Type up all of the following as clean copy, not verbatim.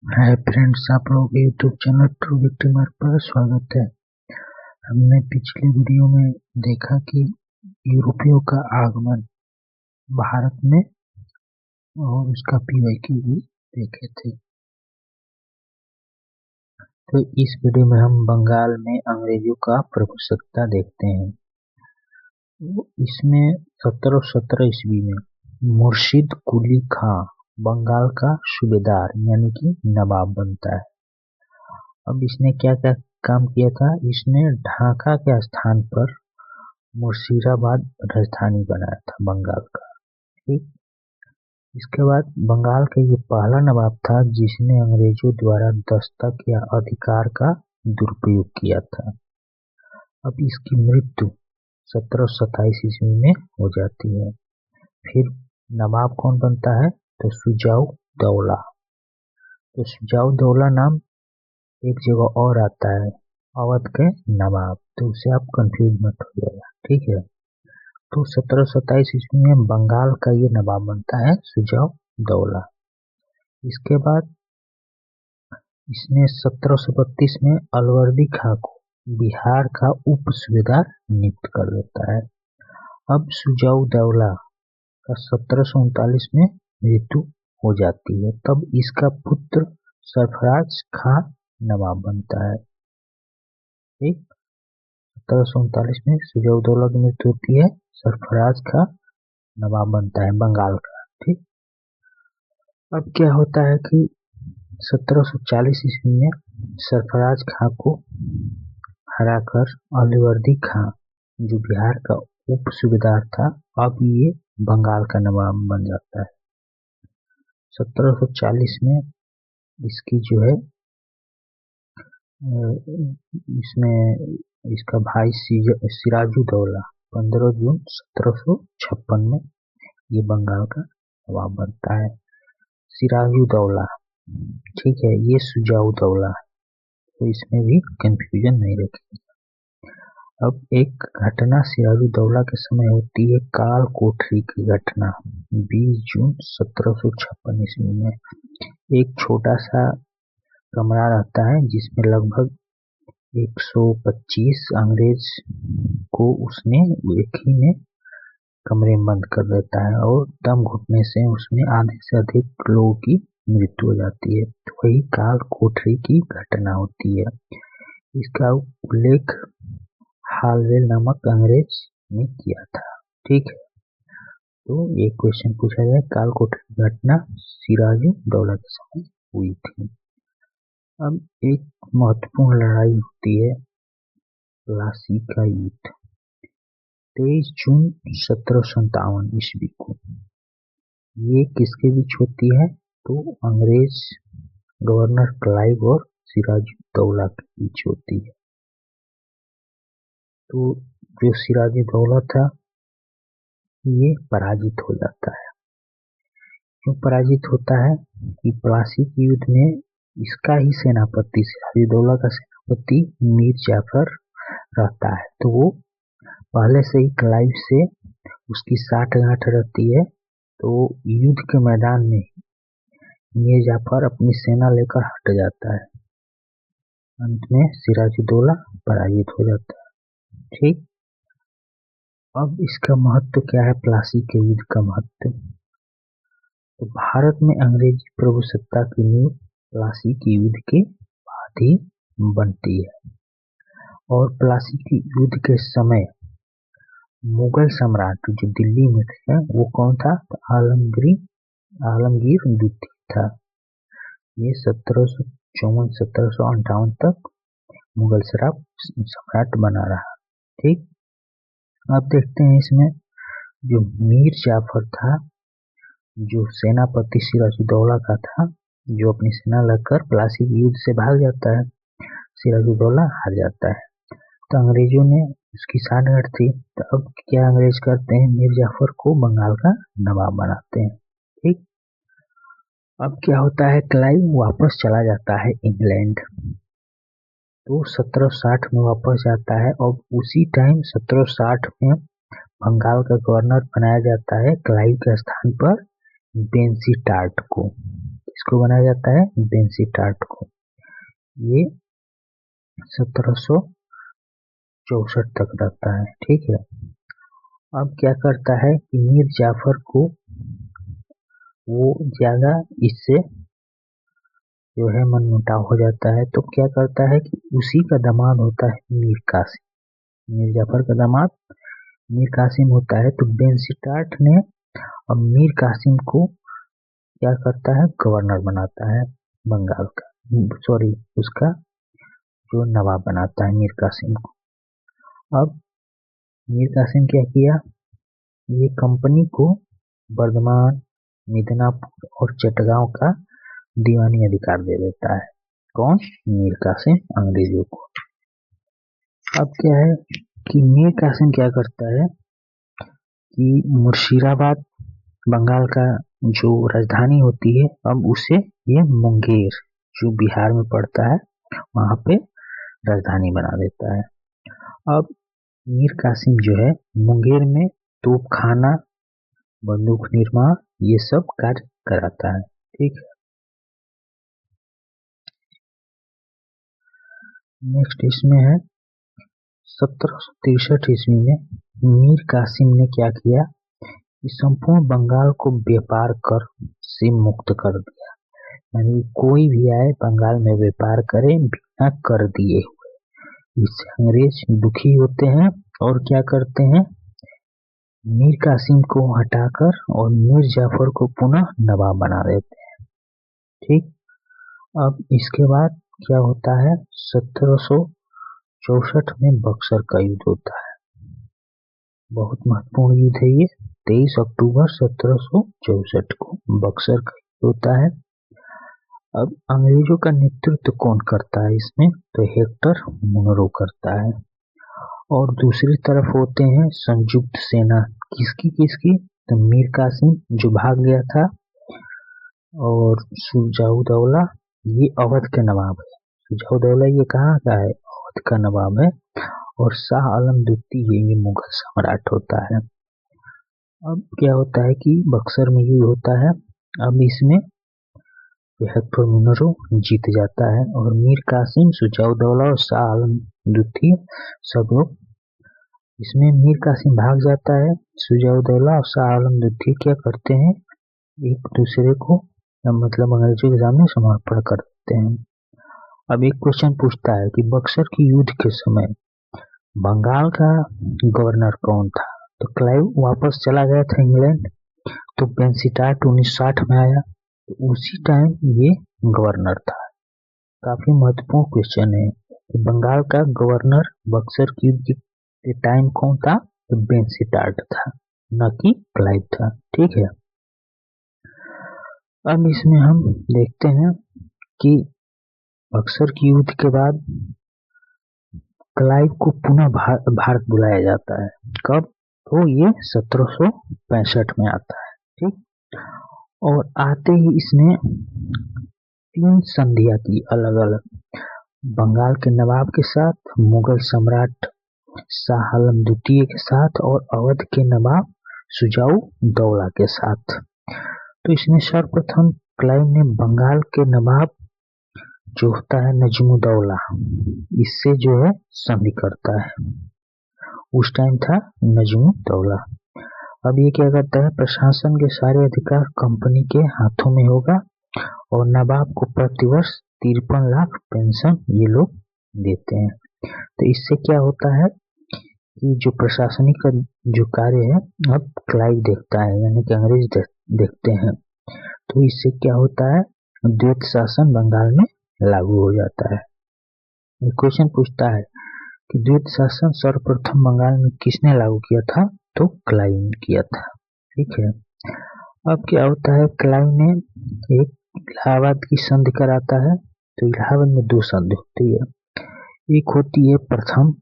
Hi friends, आप लोगों के यूट्यूब चैनल ट्रू विक्टिमर पर स्वागत है। हमने पिछले वीडियो में देखा कि यूरोपियों का आगमन भारत में और उसका पीवाईक्यू भी देखे थे। तो इस वीडियो में हम बंगाल में अंग्रेजों का प्रभुसत्ता देखते हैं। तो इसमें 1717 ईस्वी में मुर्शिद कुली खां बंगाल का सूबेदार यानी कि नवाब बनता है। अब इसने क्या क्या काम किया था? इसने ढाका के स्थान पर मुर्शिदाबाद राजधानी बनाया था बंगाल का। ठीक, इसके बाद बंगाल का ये पहला नवाब था जिसने अंग्रेजों द्वारा दस्तक या अधिकार का दुरुपयोग किया था। अब इसकी मृत्यु 1727 ईस्वी में हो जाती है। फिर नवाब कौन बनता है? तो सुजाऊ दौला। तो सुजाऊ दौला नाम एक जगह और आता है, अवध के नवाब, तो उसे आप कंफ्यूज मत होइएगा, ठीक है। तो 1727 ईस्वी में बंगाल का ये नवाब बनता है सुजाऊ दौला। इसके बाद इसने 1732 में अलवर्दी खां को बिहार का उप सूबेदार नियुक्त कर देता है। अब सुजाऊ दौला का 1739 में मृत्यु हो जाती है। तब इसका पुत्र सरफराज खां नवाब बनता है। ठीक, 1739 में सुजाऊ दौला की मृत्यु होती है, सरफराज खां नवाब बनता है बंगाल का। ठीक, अब क्या होता है कि 1740 ईस्वी में सरफराज खां को हराकर अलीवर्दी खां, जो बिहार का उप सूबेदार था, अब ये बंगाल का नवाब बन जाता है। 1740 में इसकी जो है इसमें इसका भाई सिराजुद्दौला 15 जून 1756 में ये बंगाल का नवाब बनता है। सिराजुद्दौला, ठीक है, ये सुजाऊ दौला, तो इसमें भी कंफ्यूजन नहीं रखें। अब एक घटना सिराजुद्दौला के समय होती है, काल कोठरी की घटना। 20 जून 1756 ईस्वी में एक छोटा सा कमरा रहता है जिसमें लगभग 125 अंग्रेज को उसने एक ही में कमरे में बंद कर देता है और दम घुटने से उसमें आधे से अधिक लोगों की मृत्यु हो जाती है। तो वही काल कोठरी की घटना होती है। इसका उल्लेख हालवेल नामक अंग्रेज ने किया था। ठीक है, तो एक क्वेश्चन पूछा जाए, काल कोठरी की घटना सिराजुद्दौला के समय हुई थी। अब एक महत्वपूर्ण लड़ाई होती है प्लासी का युद्ध, 23 जून 1757 ईस्वी को। ये किसके बीच होती है? तो अंग्रेज गवर्नर क्लाइव और सिराजुद्दौला के बीच होती है। तो जो सिराजुद्दौला था ये पराजित हो जाता है। क्यों पराजित होता है? कि प्लासी के युद्ध में इसका ही सेनापति, सिराजुद्दौला का सेनापति मीर जाफर रहता है। तो वो पहले से ही क्लाइव से उसकी साठगांठ रहती है। तो युद्ध के मैदान में मीर जाफर अपनी सेना लेकर हट जाता है। अंत में सिराजुद्दौला पराजित हो जाता है। ठीक, अब इसका महत्व क्या है? प्लासी के युद्ध का महत्व। तो भारत में अंग्रेजी प्रभुसत्ता की नींव प्लासी के युद्ध के बाद ही बनती है। और प्लासी के युद्ध के समय मुगल सम्राट जो दिल्ली में थे वो कौन था? तो आलमगीर द्वितीय था। ये 1754-1758 तक मुगल सम्राट बना रहा। ठीक, अब देखते हैं इसमें जो मीर जाफर था, जो सेनापति सिराजुद्दौला का था, जो अपनी सेना लेकर प्लासी के युद्ध से भाग जाता है, सिराजुद्दौला हार जाता है। तो अंग्रेजों ने उसकी साठगांठ थी। तो अब क्या अंग्रेज करते हैं? मीर जाफर को बंगाल का नवाब बनाते हैं। ठीक, अब क्या होता है? क्लाइव वापस चला जाता है इंग्लैंड। तो 1760 में वापस जाता है और उसी टाइम 1760 में बंगाल का गवर्नर बनाया जाता है क्लाइव के स्थान पर बेंसी टार्ट को। इसको बनाया जाता है बेंसीटाट को। ये 1764 तक रहता है, ठीक है। अब क्या करता है कि मीर जाफर को वो ज्यादा इससे जो है मनमुटाव हो जाता है, तो क्या करता है कि उसी का दामाद होता है मीर कासिम, मीर जाफर का दामाद मीर कासिम होता है। तो बेंसीटाट ने अब मीर कासिम को क्या करता है, गवर्नर बनाता है बंगाल का, सॉरी उसका जो नवाब बनाता है मीर कासिम को। अब मीर कासिम क्या किया, ये कंपनी को बर्धमान, मिदनापुर और चटगांव का दीवानी अधिकार दे देता है। कौन? मीर कासिम अंग्रेजों को। अब क्या है कि मीर कासिम क्या करता है कि मुर्शिदाबाद बंगाल का जो राजधानी होती है, अब उसे ये मुंगेर जो बिहार में पड़ता है वहां पे राजधानी बना देता है। अब मीर कासिम जो है मुंगेर में तोपखाना, बंदूक निर्माण ये सब कार्य कराता है, ठीक है। नेक्स्ट इसमें है 1763 ईस्वी में मीर कासिम ने क्या किया कि संपूर्ण बंगाल को व्यापार कर से मुक्त कर दिया, यानी कोई भी आए बंगाल में व्यापार करे बिना कर दिए हुए। इससे अंग्रेज दुखी होते हैं और क्या करते हैं, मीर कासिम को हटाकर और मीर जाफर को पुनः नवाब बना देते हैं, ठीक। अब इसके बाद क्या होता है, 1764 में बक्सर का युद्ध होता है, बहुत महत्वपूर्ण युद्ध है ये। 23 अक्टूबर 1764 को बक्सर का युद्ध होता है। अब अंग्रेजों का नेतृत्व कौन करता है इसमें, तो हेक्टर मुनरो करता है। और दूसरी तरफ होते हैं संयुक्त सेना, किसकी किसकी, तो मीर कासिम जो भाग गया था, और शुजाउद्दौला ये अवध के नवाब है। शुजाउद्दौला ये कहाँ का है, अवध का नवाब है। और शाह आलम द्वितीय ये मुगल सम्राट होता है। अब क्या होता है कि बक्सर में युद्ध होता है। अब इसमें हेक्टर मुनरो जीत जाता है और मीर कासिम, शुजाउद्दौला और शाह आलम द्वितीय सब लोग, इसमें मीर कासिम भाग जाता है। शुजाउद्दौला और शाह आलम द्वितीय क्या करते हैं, एक दूसरे को मतलब अंग्रेजों के सामने समर्पण कर देते हैं। अब एक क्वेश्चन पूछता है कि बक्सर की युद्ध के समय बंगाल का गवर्नर कौन था, तो क्लाइव वापस चला गया था इंग्लैंड, तो बेंसीटाट 1960 में आया, तो उसी टाइम ये गवर्नर था। काफी महत्वपूर्ण क्वेश्चन है कि बंगाल का गवर्नर बक्सर की युद्ध के टाइम कौन था, तो बेंसीटाट था, न कि क्लाइव था, ठीक है। अब इसमें हम देखते हैं कि बक्सर की युद्ध के बाद क्लाइव को पुनः भारत बुलाया जाता है। कब, तो ये 1765 में आता है, ठीक। और आते ही इसने 3 संधियां की अलग अलग, बंगाल के नवाब के साथ, मुगल सम्राट शाह आलम द्वितीय के साथ और अवध के नवाब शुजाउद्दौला के साथ। तो इसमें सर्वप्रथम क्लाइव ने बंगाल के नवाब जो होता है नजमुद्दौला, इससे जो है संधि करता है, उस टाइम था नजमुद्दौला। अब ये क्या करता है, प्रशासन के सारे अधिकार कंपनी के हाथों में होगा और नवाब को प्रतिवर्ष 53 लाख पेंशन ये लोग देते हैं। तो इससे क्या होता है कि जो प्रशासनिक जो कार्य है अब क्लाइव देखता है, यानी कि अंग्रेज देखते हैं। तो इससे क्या होता है, द्वैत शासन बंगाल में लागू हो जाता है। क्वेश्चन पूछता है कि द्वैत शासन सर्वप्रथम बंगाल में किसने लागू किया था, तो क्लाइव ने किया था, ठीक है। अब क्या होता है, क्लाइव ने एक इलाहाबाद की संधि कराता है। तो इलाहाबाद में 2 संधि होती है, एक होती है प्रथम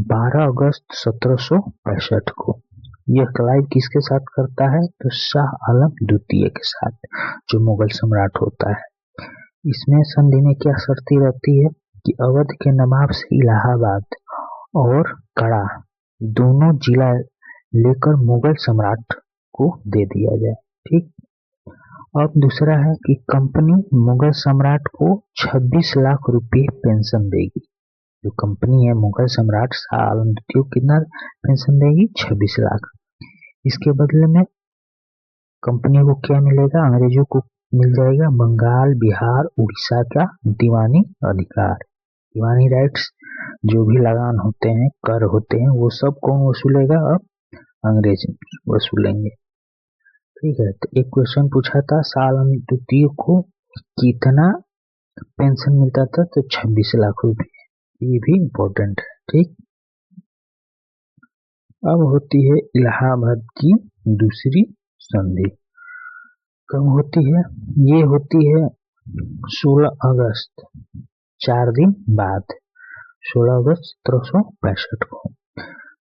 12 अगस्त 1765 को, यह क्लाइव किसके साथ करता है, तो शाह आलम द्वितीय के साथ जो मुगल सम्राट होता है। इसमें संधि में क्या शर्तें रहती है कि अवध के नवाब से इलाहाबाद और कड़ा दोनों जिला लेकर मुगल सम्राट को दे दिया जाए, ठीक। अब दूसरा है कि कंपनी मुगल सम्राट को 26 लाख रुपए पेंशन देगी। जो कंपनी है मुगल सम्राट शाह आलम द्वितीय कितना पेंशन देगी? 26 लाख। इसके बदले में कंपनी को क्या मिलेगा? अंग्रेजों को मिल जाएगा बंगाल, बिहार, उड़ीसा का दीवानी अधिकार। दीवानी राइट्स, जो भी लगान होते हैं, कर होते हैं, वो सब कौन वसूलेगा? अब अंग्रेज वसूलेंगे। ठीक है, तो एक क्वेश्चन पूछा था शाह आलम द्वितीय को कितना पेंशन मिलता था? तो 26 लाख रुपए। ये भी इम्पोर्टेंट है। ठीक, अब होती है इलाहाबाद की दूसरी संधि। कब होती है? ये होती है 16 अगस्त, 4 दिन बाद, 16 अगस्त 1765 को।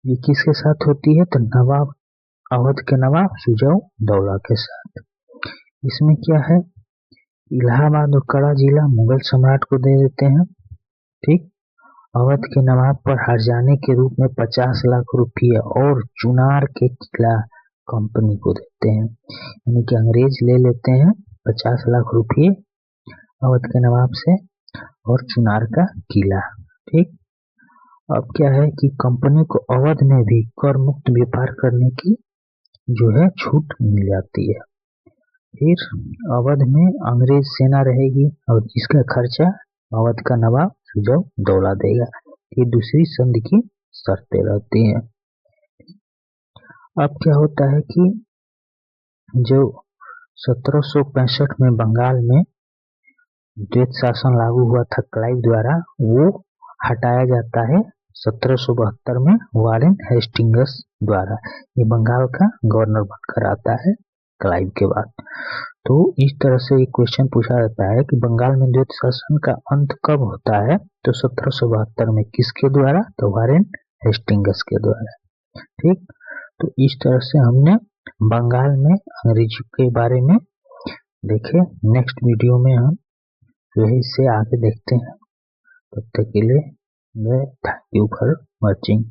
ये किसके साथ होती है? तो नवाब, अवध के नवाब सुजा-उद-दौला के साथ। इसमें क्या है? इलाहाबाद और कड़ा जिला मुगल सम्राट को दे देते हैं। ठीक, अवध के नवाब पर हर्जाने के रूप में 50 लाख रुपये और चुनार के किला कंपनी को देते हैं। यानी कि अंग्रेज ले लेते हैं 50 लाख रुपये अवध के नवाब से और चुनार का किला। ठीक, अब क्या है कि कंपनी को अवध में भी कर मुक्त व्यापार करने की जो है छूट मिल जाती है। फिर अवध में अंग्रेज सेना रहेगी और इसका खर्चा अवध का नवाब सुजा-उद-दौला देगा। ये दूसरी संधि की शर्तें रहती हैं। अब क्या होता है कि जो 1765 में बंगाल में द्वैत शासन लागू हुआ था क्लाइव द्वारा, वो हटाया जाता है 1772 में वारेन हेस्टिंग्स द्वारा। ये बंगाल का गवर्नर बनकर आता है क्लाइव के बाद। तो इस तरह से एक क्वेश्चन पूछा जाता है कि बंगाल में द्वैत शासन का अंत कब होता है? तो 1772 में। किसके द्वारा? तो वारेन हेस्टिंग्स के द्वारा। ठीक, तो इस तरह से हमने बंगाल में अंग्रेजी के बारे में देखे। नेक्स्ट वीडियो में हम जो है इससे आगे देखते हैं। तब तक के लिए थैंक यू फॉर वॉचिंग।